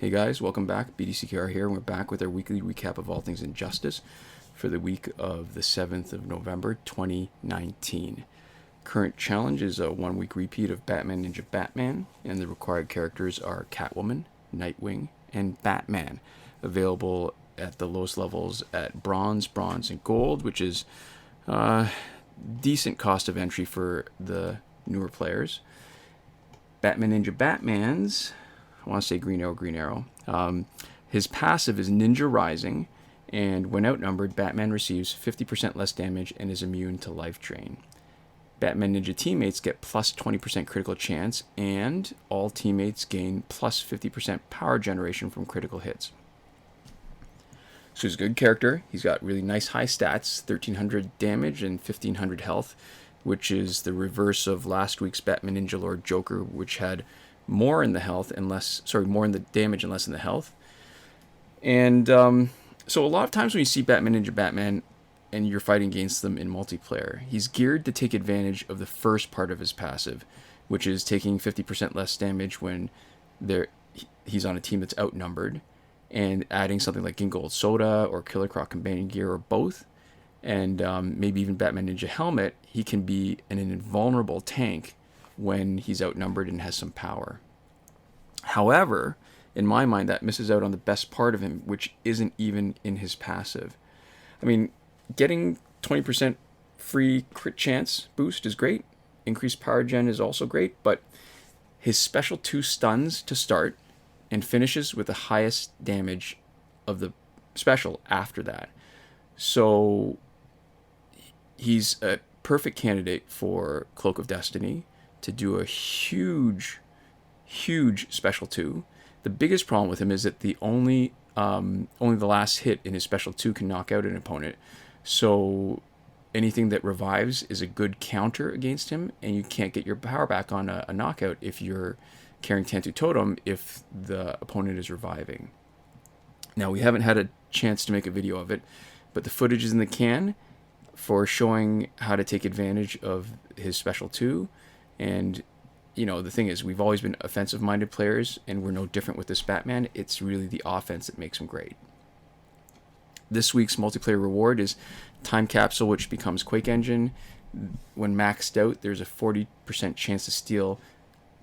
Hey guys, welcome back. BDCKR here, and we're back with our weekly recap of all things injustice for the week of the 7th of November, 2019. Current challenge is a one-week repeat of Batman Ninja Batman, and the required characters are Catwoman, Nightwing, and Batman, available at the lowest levels at Bronze, and Gold, which is decent cost of entry for the newer players. Batman Ninja Batman's, I want to say Green Arrow. His passive is Ninja Rising, and when outnumbered, Batman receives 50% less damage and is immune to life drain. Batman Ninja teammates get plus 20% critical chance, and all teammates gain plus 50% power generation from critical hits. So he's a good character. He's got really nice high stats, 1300 damage and 1500 health, which is the reverse of last week's Batman Ninja Lord Joker, which had more in the health and more in the damage and less in the health. And so a lot of times when you see Batman Ninja Batman and you're fighting against them in multiplayer, he's geared to take advantage of the first part of his passive, which is taking 50% less damage when he's on a team that's outnumbered, and adding something like Ginkgo Soda or Killer Croc Companion Gear or both, and maybe even Batman Ninja Helmet. He can be an invulnerable tank when he's outnumbered and has some power. However, in my mind, that misses out on the best part of him, which isn't even in his passive. I mean, getting 20% free crit chance boost is great. Increased power gen is also great, but his special 2 stuns to start and finishes with the highest damage of the special after that. So he's a perfect candidate for Cloak of Destiny to do a huge special 2. The biggest problem with him is that only the last hit in his special 2 can knock out an opponent. So anything that revives is a good counter against him, and you can't get your power back on a knockout if you're carrying Tantu Totem if the opponent is reviving. Now, we haven't had a chance to make a video of it, but the footage is in the can for showing how to take advantage of his special 2. And, you know, the thing is, we've always been offensive-minded players, and we're no different with this Batman. It's really the offense that makes him great. This week's multiplayer reward is Time Capsule, which becomes Quake Engine. When maxed out, there's a 40% chance to steal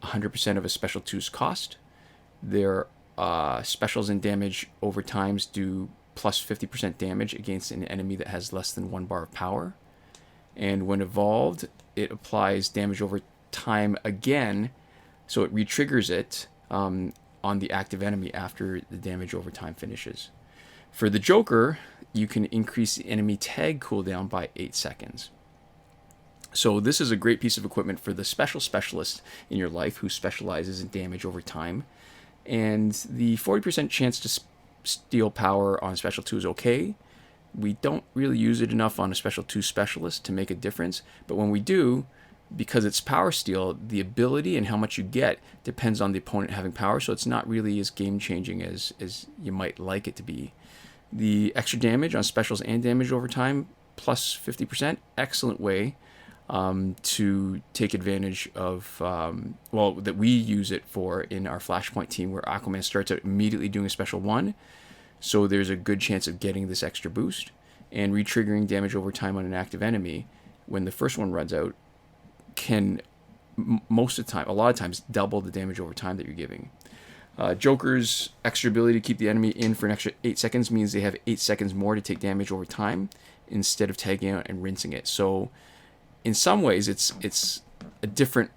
100% of a special 2's cost. Their specials and damage over times do plus 50% damage against an enemy that has less than 1 bar of power. And when evolved, it applies damage over time again, so it re-triggers it on the active enemy after the damage over time finishes. For the Joker, you can increase the enemy tag cooldown by 8 seconds. So this is a great piece of equipment for the specialist in your life who specializes in damage over time. And the 40% chance to steal power on special 2 is okay. We don't really use it enough on a special 2 specialist to make a difference, but when we do, because it's power steal, the ability and how much you get depends on the opponent having power, so it's not really as game-changing as you might like it to be. The extra damage on specials and damage over time, plus 50%, excellent way to take advantage of, that we use it for in our Flashpoint team, where Aquaman starts out immediately doing a special 1, so there's a good chance of getting this extra boost, and re-triggering damage over time on an active enemy when the first one runs out can a lot of times double the damage over time that you're giving. Joker's extra ability to keep the enemy in for an extra 8 seconds means they have 8 seconds more to take damage over time instead of tagging out and rinsing it. So in some ways, it's a different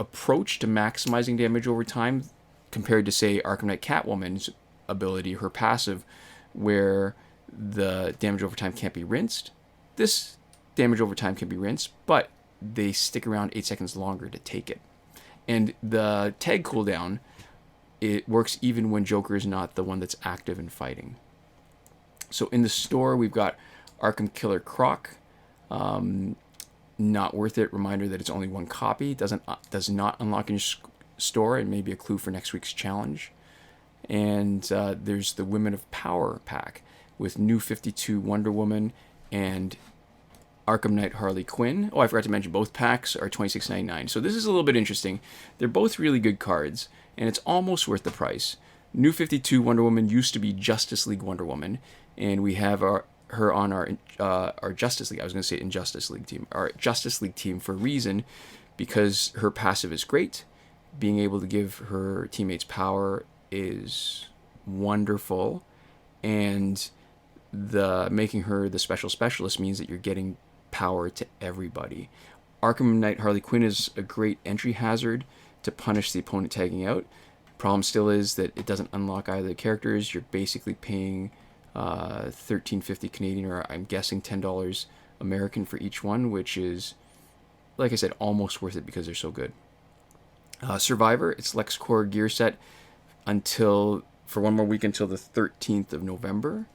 approach to maximizing damage over time compared to, say, Arkham Knight Catwoman's ability, her passive, where the damage over time can't be rinsed. This damage over time can be rinsed, but they stick around 8 seconds longer to take it. And the tag cooldown, it works even when Joker is not the one that's active and fighting. So in the store, we've got Arkham Killer Croc. Not worth it. Reminder that it's only 1 copy. Does not unlock in your store, and maybe a clue for next week's challenge. And there's the Women of Power pack with New 52 Wonder Woman and Arkham Knight Harley Quinn. Oh, I forgot to mention both packs are $26.99. So this is a little bit interesting. They're both really good cards, and it's almost worth the price. New 52 Wonder Woman used to be Justice League Wonder Woman, and we have her on our Justice League. I was going to say Injustice League team. Our Justice League team for a reason, because her passive is great. Being able to give her teammates power is wonderful, and the making her the special specialist means that you're getting power to everybody. Arkham Knight Harley Quinn is a great entry hazard to punish the opponent tagging out. Problem still is that it doesn't unlock either of the characters. You're basically paying $13.50 Canadian, or I'm guessing $10 American for each one, which is, like I said, almost worth it because they're so good. Survivor, it's LexCorp gear set for one more week until the 13th of November.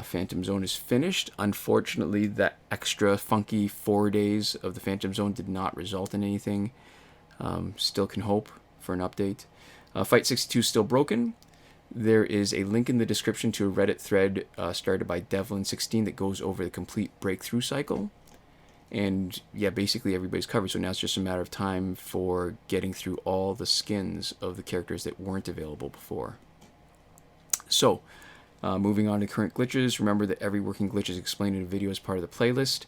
Phantom Zone is finished. Unfortunately, that extra funky 4 days of the Phantom Zone did not result in anything. Still can hope for an update. Fight 62 is still broken. There is a link in the description to a Reddit thread started by Devlin16 that goes over the complete breakthrough cycle. And yeah, basically everybody's covered. So now it's just a matter of time for getting through all the skins of the characters that weren't available before. So, moving on to current glitches. Remember that every working glitch is explained in a video as part of the playlist.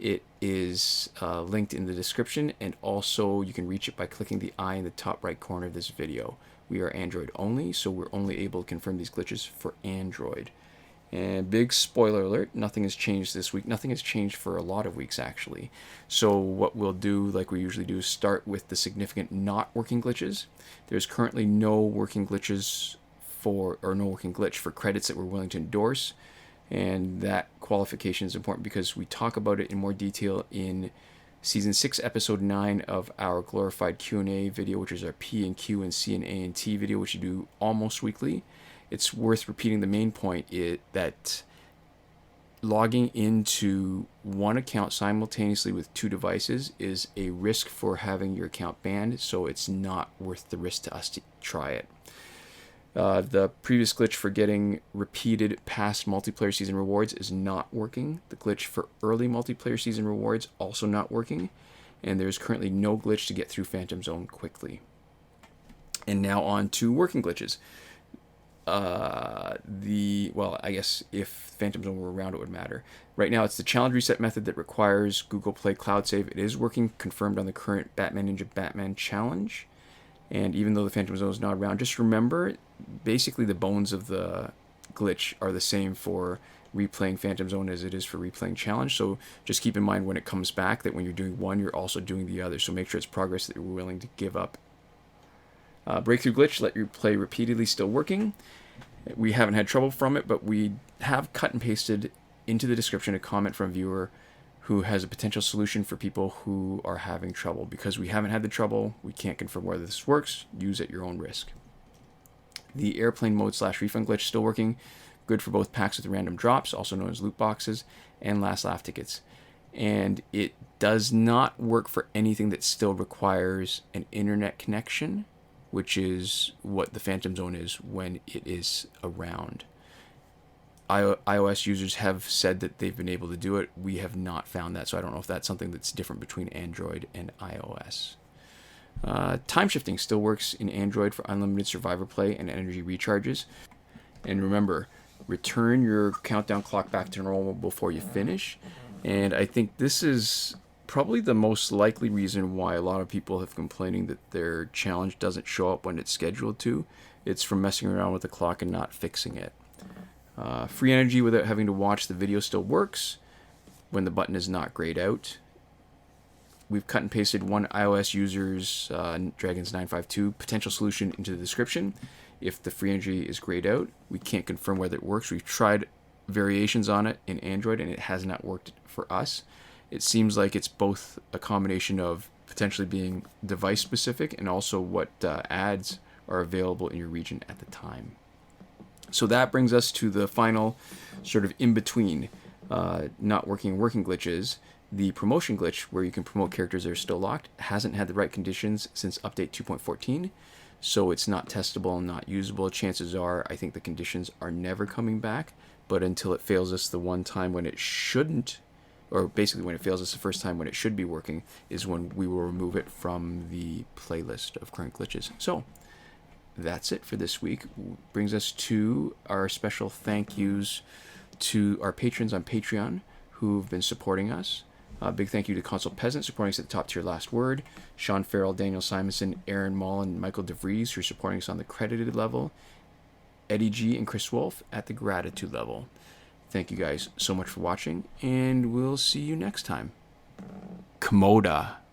It is linked in the description, and also you can reach it by clicking the eye in the top right corner of this video. We are Android only, so we're only able to confirm these glitches for Android. And big spoiler alert, nothing has changed this week. Nothing has changed for a lot of weeks, actually. So what we'll do, like we usually do, is start with the significant not working glitches. There's currently no working glitches no working glitch for credits that we're willing to endorse. And that qualification is important because we talk about it in more detail in Season 6, Episode 9 of our glorified Q&A video, which is our P and Q and C and A and T video, which you do almost weekly. It's worth repeating the main point that logging into one account simultaneously with 2 devices is a risk for having your account banned, so it's not worth the risk to us to try it. The previous glitch for getting repeated past multiplayer season rewards is not working. The glitch for early multiplayer season rewards also not working. And there's currently no glitch to get through Phantom Zone quickly. And now on to working glitches. Well, I guess if Phantom Zone were around, it would matter. Right now, it's the challenge reset method that requires Google Play Cloud Save. It is working, confirmed on the current Batman Ninja Batman challenge. And even though the Phantom Zone is not around, just remember, basically the bones of the glitch are the same for replaying Phantom Zone as it is for replaying challenge. So just keep in mind when it comes back that when you're doing one, you're also doing the other. So make sure it's progress that you're willing to give up. Breakthrough glitch, let you play repeatedly, still working. We haven't had trouble from it, but we have cut and pasted into the description a comment from a viewer who has a potential solution for people who are having trouble. Because we haven't had the trouble, we can't confirm whether this works. Use at your own risk. The airplane mode / refund glitch still working. Good for both packs with random drops, also known as loot boxes, and last laugh tickets. And it does not work for anything that still requires an internet connection, which is what the Phantom Zone is when it is around. iOS users have said that they've been able to do it. We have not found that, so I don't know if that's something that's different between Android and iOS. Time shifting still works in Android for unlimited survivor play and energy recharges. And remember, return your countdown clock back to normal before you finish. And I think this is probably the most likely reason why a lot of people have complaining that their challenge doesn't show up when it's scheduled to. It's from messing around with the clock and not fixing it. Free energy without having to watch the video still works when the button is not grayed out. We've cut and pasted one iOS user's Dragons952 potential solution into the description. If the free energy is grayed out, we can't confirm whether it works. We've tried variations on it in Android and it has not worked for us. It seems like it's both a combination of potentially being device specific and also what ads are available in your region at the time. So that brings us to the final sort of in-between not working glitches. The promotion glitch, where you can promote characters that are still locked, hasn't had the right conditions since update 2.14, so it's not testable and not usable. Chances are, I think the conditions are never coming back, but until it fails us the one time when it shouldn't or basically when it fails us the first time when it should be working, is when we will remove it from the playlist of current glitches. So that's it for this week. Brings us to our special thank yous to our patrons on Patreon who've been supporting us. Big thank you to Console Peasant, supporting us at the top tier last word. Sean Farrell, Daniel Simonson, Aaron Mall, and Michael DeVries, who are supporting us on the credited level. Eddie G and Chris Wolf at the gratitude level. Thank you guys so much for watching, and we'll see you next time. Komoda.